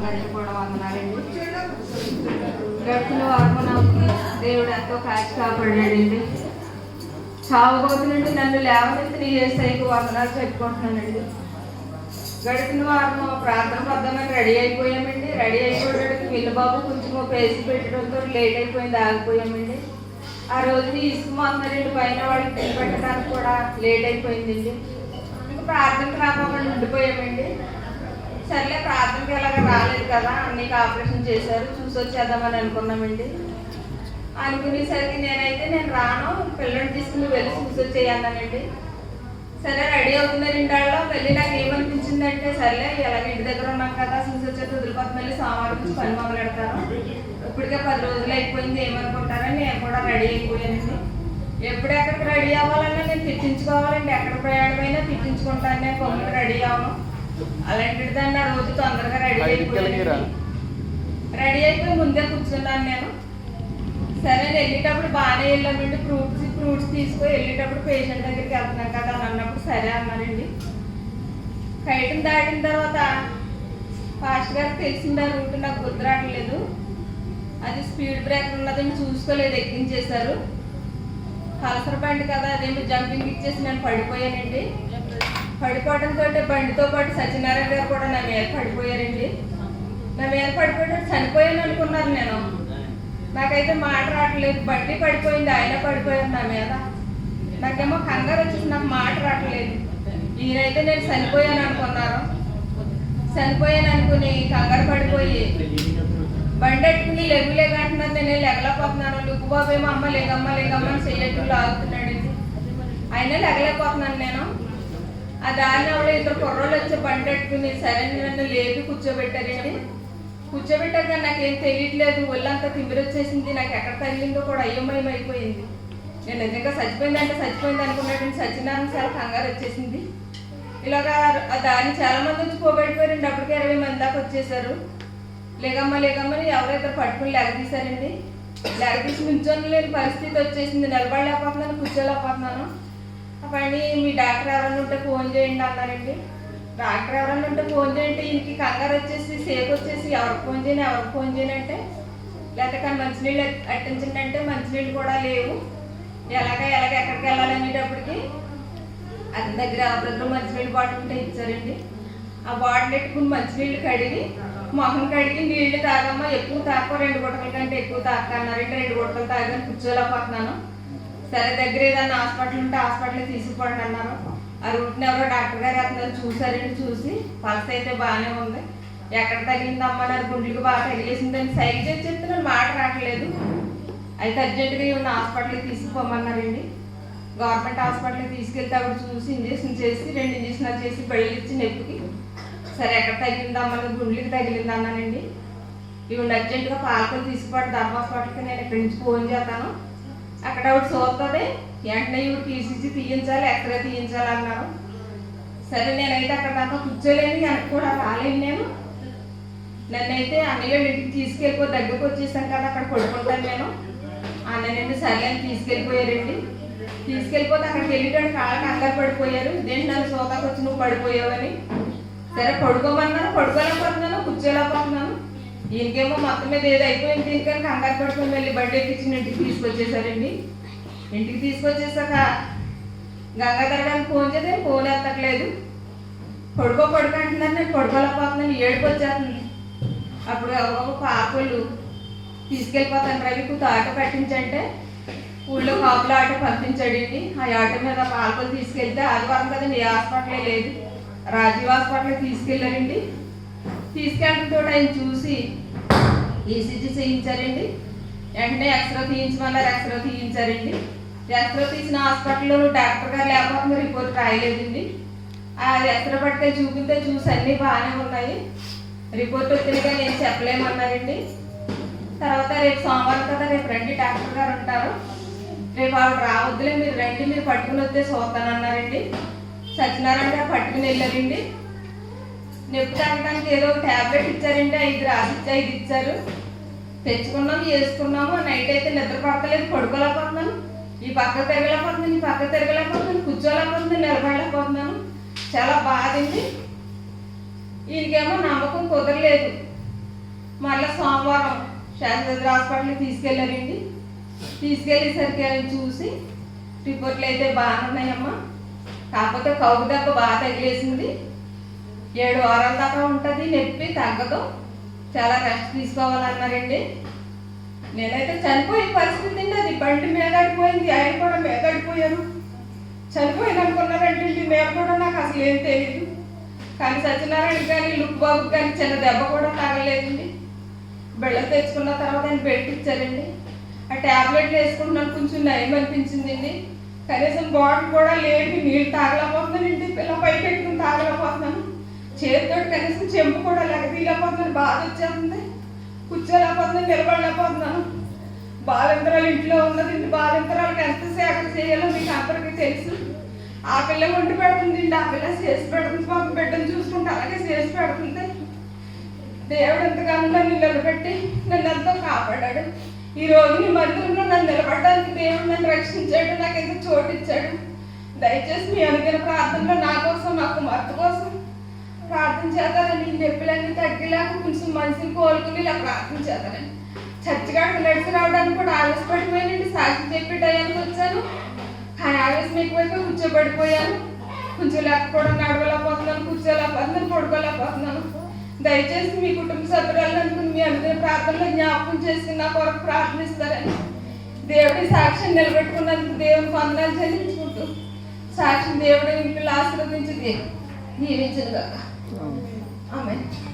అందరికీ కూడా వందనాలండి. గడిచిన వారం నాకు దేవుడు ఎంతో కాచి కాపాడాడండి. చావుబోతు నుండి నన్ను లేవనెత్తి నీ యేసయ్యకు వందనాలు చెప్పుకుంటున్నానండి. గడిచిన వారం ప్రార్థన పద్ధమని రెడీ అయిపోయామండి. రెడీ అయిపోవడానికి వీళ్ళబాబు కొంచెం పేసి పెట్టడంతో లేట్ అయిపోయింది, ఆగిపోయామండి. ఆ రోజుని ఇసుక మొత్తం పైన వాళ్ళకి తినబెట్టడానికి కూడా లేట్ అయిపోయిందండి. ఇంకా ప్రార్థనకు రాకుండా ఉండిపోయామండి. సర్లే ప్రార్థనకి ఎలాగ రాలేదు కదా, అన్నికి ఆపరేషన్ చేశారు, చూసి వచ్చేద్దామని అనుకున్నామండి. అనుకునేసరికి నేను రాను, పిల్లల్ని తీసుకుని వెళ్ళి చూసి వచ్చేయన్నానండి. సరే రెడీ అవుతున్నారు ఇంటాళ్ళలో. వెళ్ళి నాకు ఏమనిపించిందంటే, సర్లే ఎలాగ ఇంటి దగ్గర ఉన్నాం కదా, చూసి వచ్చేది వదిలిపోతే మళ్ళీ సోమవారం నుంచి పని మొదలు పెడతారు, ఇప్పటికే 10 రోజులు అయిపోయింది, ఏమనుకుంటారని నేను కూడా రెడీ అయిపోయానండి. ఎక్కడికి రెడీ అవ్వాలన్నా నేను తిట్టించుకోవాలండి. ఎక్కడ ప్రయాణమైనా తిట్టించుకుంటాను, నేను కొమ్ముకి రెడీ అవ్వను. అలాంటిది దాన్ని ఆ రోజు తొందరగా రెడీ అయిపోయి ముందే కూర్చున్నాను నేను. సరే వెళ్ళేటప్పుడు బాగానే వెళ్ళామండి. ఫ్రూట్స్ తీసుకొని వెళ్ళేటప్పుడు పేషెంట్ దగ్గరికి వెళ్తున్నాం కదా అని అన్నప్పుడు సరే అన్నారండి. కైటం దాటిన తర్వాత ఫాస్ట్ గారికి తెలిసింది ఆ రూట్ నాకు గుర్తు రావట్లేదు. అది స్పీడ్ బ్రేకర్ ఉన్నదని చూసుకోలేదు, ఎక్కించేశారు. పల్సర్ బండి కదా, అదేమి జంపింగ్ ఇచ్చేసి నేను పడిపోయానండి. పడిపోవడంతో బండితో పాటు సత్యనారాయణ గారు కూడా నా మీద పడిపోయారండి. నా మీద పడిపోయి చనిపోయాను అనుకున్నారు. నేను నాకైతే మాట రావట్లేదు. బండి పడిపోయింది, ఆయన పడిపోయారు నా మీద. నాకేమో కంగారు వచ్చేసి నాకు మాట రావట్లేదు. ఈయనైతే నేను చనిపోయాను అనుకున్నారు. చనిపోయాను అనుకుని కంగారు పడిపోయి బండి ఎట్టుకుని లేకంటున్నారు. నేను లెగలేకపోతున్నాను. లుక్కుబాబు ఏమో అమ్మ లేగమ్మ అని చెయ్యట్టు లాగుతున్నాడండి. అయినా లెగలేకపోతున్నాను నేను. ఆ దారిని ఎవడో 2 కుర్రోళ్ళు వచ్చి బండి ఎట్టుకుని సరే నన్ను లేపి కూర్చోబెట్టారండి. కూర్చోబెట్టాక నాకేం తెలియట్లేదు, ఒళ్ళంతా తిమ్మిరొచ్చేసింది. నాకు ఎక్కడ తగిలిందో కూడా అయ్యమయం అయిపోయింది. నేను నిజంగా చచ్చిపోయింది అనుకున్నాడండి. సత్యనారాయణ చాలా కంగారు వచ్చేసింది. ఇలాగా ఆ దారిని చాలా మంది వచ్చి పోగొడిపోయారండి. అప్పటికే 20 మంది దాకా వచ్చేసారు. లేగమ్మని ఎవరైతే పట్టుకుని లెగదీశారండి. లెగదీసి నుంచొని లేని పరిస్థితి వచ్చేసింది. నిలబడలేకపోతున్నాను, కూర్చోలేకపోతున్నాను. పని మీ డాక్టర్ ఎవరైనా ఉంటే ఫోన్ చేయండి అన్నారండి. డాక్టర్ ఎవరైనా ఉంటే ఫోన్ చేయండి. ఈయనకి కంగారు వచ్చేసి సేపు వచ్చేసి ఎవరికి ఫోన్ చేయను అంటే, లేకపోతే కానీ మంచినీళ్ళు అట్టించండి అంటే మంచినీళ్ళు కూడా లేవు. ఎలాగ ఎక్కడికి వెళ్ళాలనేటప్పటికి అతని దగ్గర ఎవరి మంచినీళ్ళు బాటిల్ ఉంటే ఇచ్చారండి. ఆ బాటిల్ పెట్టుకుని మంచినీళ్ళు కడిగి మొహం కడిగి నీళ్లు తాగమ్మా, ఎక్కువ తాకో, 2 గుట్టల కంటే ఎక్కువ తాక అన్నారంటే 2 గుట్టలు తాగని కూర్చోలేకపోతున్నాను. సరే దగ్గర ఏదన్నా హాస్పిటల్ ఉంటే హాస్పిటల్ తీసుకుపోండి అన్నారు. ఆ రూట్ని ఎవరో డాక్టర్ గారు అతను చూసారండి. చూసి పల్స్ అయితే బాగానే ఉంది, ఎక్కడ తగిలిందమ్మా, నా గుండెలకు బాగా తగిలేసిందని సైడ్ చేసి చెప్తే నేను మాట రావట్లేదు. అయితే అర్జెంటుగా ఏమన్నా హాస్పిటల్కి తీసుకుపోమన్నారండి. గవర్నమెంట్ హాస్పిటల్కి తీసుకెళ్తే అప్పుడు చూసి ఇంజక్షన్ చేసి 2 ఇంజక్షన్లు చేసి బెళ్ళలు ఇచ్చి నొప్పికి సరే ఎక్కడ తగిలిందమ్మా, గుండెలకు తగిలింది అన్నానండి. ఇవి అర్జెంటుగా పాలకులు తీసుకుపోండి ధర్మ హాస్పిటల్కి, నేను ఇక్కడి నుంచి ఫోన్ చేస్తాను, అక్కడ ఒకటి చూస్తుంది, వెంటనే ఇవి తీసి తీయించాలి, ఎక్స్రే తీయించాలి అన్నారు. సరే నేనైతే అక్కడ దాకా కూర్చోలేను, వెనక్కి కూడా రాలేను. నన్నైతే అన్నయ్య ఇంటికి తీసుకెళ్ళిపో, దగ్గరకు వచ్చేసాను కదా అక్కడ పడుకుంటాను నేను అన్నయ్యండి. సరే అని తీసుకెళ్ళిపోయారండి. తీసుకెళ్ళిపోతే అక్కడికి వెళ్ళేటప్పుడు కాళ్ళకి కంగారు పడిపోయారు. ఇదేంటి నన్ను సోదాకు వచ్చి నువ్వు పడిపోయావని. సరే పడుకోమన్నాను, పడుకోలేకపోతున్నాను, కూర్చోలేకపోతున్నాను. ఈయనకేమో మొత్తం మీద ఏది అయిపోయింది, దీనికని కంగారు పడుకుని వెళ్ళి బండి ఎక్కించి ఇంటికి తీసుకొచ్చేసారండి. ఇంటికి తీసుకొచ్చేసాక గంగాధర్ గారికి ఫోన్ చేస్తే ఫోన్ ఎత్తట్లేదు. పడుకో అంటున్నారు, నేను పడుకోలేకపోతున్నాను, ఏడుపు వచ్చేస్తుంది. అప్పుడు ఒక పాపలు తీసుకెళ్ళిపోతాను రవికు ఆటో కట్టించంటే ఊళ్ళో కాపుల ఆటో పంపించాడండి. ఆ ఆటో మీద పాలకులు తీసుకెళ్తే ఆదివారం కదండి, ఏ హాస్పిటలే లేదు, రాజీవ్ హాస్పిటల్కి తీసుకెళ్ళారండి. తీసుకెళ్ళడంతో ఆయన చూసి ఈసీజీ చేయించారండి. వెంటనే ఎక్స్రే తీయించమన్నారు, ఎక్స్రే తీయించారండి. ఎక్స్రే తీసిన హాస్పిటల్లో డాక్టర్ గారు లేకపోతే రిపోర్ట్ రాయలేదండి. ఆ ఎక్స్రే పట్టే చూపితే చూసి అన్నీ బాగానే ఉన్నాయి, రిపోర్ట్ వచ్చినాక నేను చెప్పలేమన్నారండి. తర్వాత రేపు సోమవారం కదా, రేపు రండి డాక్టర్ గారు ఉంటారు, రేపు ఆవిడ రావద్దులే, మీరు రండి, మీరు పట్టుకుని వస్తే చూస్తానన్నారండి. సత్యనారాయణ గారు పట్టుకుని వెళ్ళారండి. నొప్పి తగ్గడానికి ఏదో ట్యాబ్లెట్ ఇచ్చారండి, 5 రాసిచ్చి 5 ఇచ్చారు. తెచ్చుకున్నాము, వేసుకున్నాము. నైట్ అయితే నిద్ర పడతలేదు, పడుకోలేకపోతున్నాను, ఈ పక్క తిరగలేకపోతున్నాను, కూర్చోలేకపోతున్నాను, నిలబడలేకపోతున్నాను. చాలా బాధండి. ఈయనకేమో నమ్మకం కుదరలేదు. మళ్ళీ సోమవారం శాంతిద్ర హాస్పిటల్కి తీసుకెళ్ళారండి. తీసుకెళ్ళేసరికి అవి చూసి రిపోర్ట్లు అయితే బాగానే ఉన్నాయమ్మా, కాకపోతే కౌగు దెబ్బ బాగా తగిలేసింది. 7 వారాల దాకా ఉంటుంది, నొప్పి తగ్గదు, చాలా రెస్ట్ తీసుకోవాలన్నారండి. నేనైతే చనిపోయే పరిస్థితి అండి. అది బండి మీదడిపోయింది, ఆయన కూడా మీదడిపోయారు. చనిపోయింది అనుకున్నారంటే నేను కూడా నాకు అసలు ఏం తెలియదు. కానీ సత్యనారాయణ కానీ లుక్ బాబుకి కానీ చిన్న దెబ్బ కూడా తగలేదండి. బెళ్ళం తెచ్చుకున్న తర్వాత ఆయన పెట్టించారండి. ఆ ట్యాబ్లెట్లు వేసుకుంటున్నాను, కొంచెం నయం అనిపించిందండి. కనీసం బాటిల్ కూడా లేని నీళ్ళు తాగలేకపోతున్నానండి. ఇలా పై పెట్టుకుని తాగలేకపోతున్నాను. చేతితో కనీసం చెంపు కూడా తీయలేకపోతున్నాను. బాధ వచ్చేస్తుంది, కూర్చోలేకపోతున్నాను, నిలబడలేకపోతున్నాను. బాలింతరాలు ఇంట్లో ఉన్నదండి. బాలింతరాలకు ఎంత సేవ చేయాలో మీకు అందరికీ తెలుసు. ఆ పిల్ల వండి పెడుతుందండి, ఆ పిల్ల చేసి పెడుతుంది, పాప బిడ్డను చూసుకుంటే అలాగే చేసి పెడుతుంది. దేవుడు ఎంతగానో నన్ను నిలబెట్టి నన్ను ఎంతో కాపాడాడు. ఈ రోజు నీ మందిరంలో నన్ను నిలబడడానికి దేవుడు నన్ను రక్షించాడు, నాకు ఎంత చోటు ఇచ్చాడు. దయచేసి మీ అనుదిన ప్రార్థనలో నా కోసం, నా కుమార్తె కోసం ప్రార్థన చేద్దానండి. ఈ నొప్పులన్నీ తగ్గేలాగా కొంచెం మనిషిని కోలుకుని ఇలా ప్రార్థన చేద్దానండి. చర్చిగాడికి నడిచి రావడానికి కూడా ఆవేశపడిపోయానండి. సాక్షి చెప్పి టయానికి వచ్చాను, కానీ ఆవేశం ఎక్కువైపోయి కూర్చోబడిపోయాను. కొంచెం లేకపోవడం, నడవలేకపోతున్నాను, కూర్చోలేకపోతున్నాను, పడుకోలేకపోతున్నాను. దయచేసి మీ కుటుంబ సభ్యులందరూ మీ అందరి ప్రార్థనలో జ్ఞాపకం చేసి నా కొరకు ప్రార్థనిస్తారని దేవుడి సాక్ష్యం నిలబెట్టుకున్నందుకు దేవుని వందనాలు చెల్లించుకుంటూ సాక్షి దేవుడి ఇంట్లో ఆశీర్వదించి దీవించను గాక. ఆమేన్.